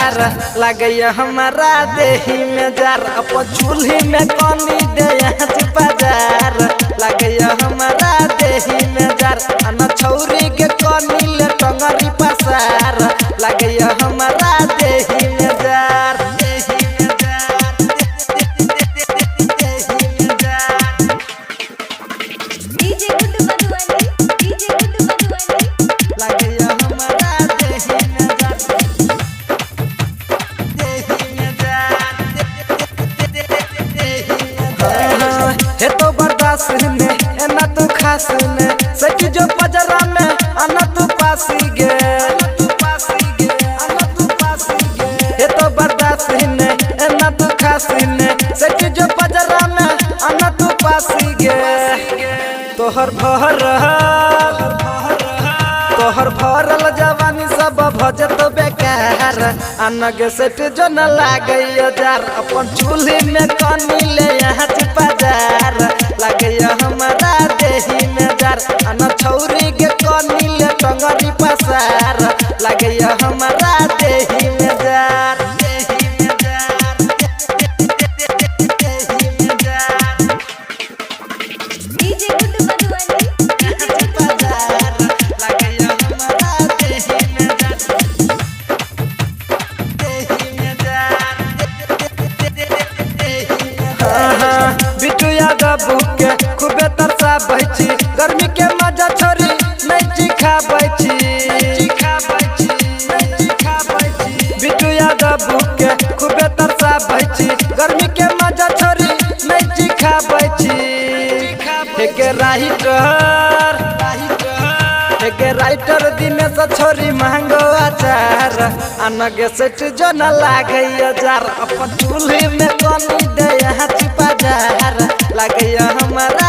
जार लगैया हमारा देही में जार अपन चूल्ही में कनी दे बाजार लगैया हमारा देही में जार अन छौरी के कनी ले टंगरी पसार लगैया हमारा देही में जार एना तू खास ने सखी जो पजरा में अना तू पासी गे ये तो बर्दाश्त ने एना तू खास ने सखी जो पजरा में अना तू पासी गे तोहर भरल जवानी सब भजत बेकार अनग सेट जो न लागैया जार अपन चूल्ही में कनी ले यहाँ बाजार लगैया हमारा देही में जार अन छौरी के कनी ले टंगरी पसार लगैया हमारा देही में जार के खूबे तरसा बैठी गर्मी के मजा छोरी नहीं चिखा बैठी बिटू यादव के खूबे तरसा बैठी गर्मी के मजा छोरी नहीं चिखा बैठी राइटर दिनेश छोरी महंगो अचार अनगे सेठ जो न लागैया जार अपन चूल्ही में कनी दे यहाँ बाजार लगैया हमारा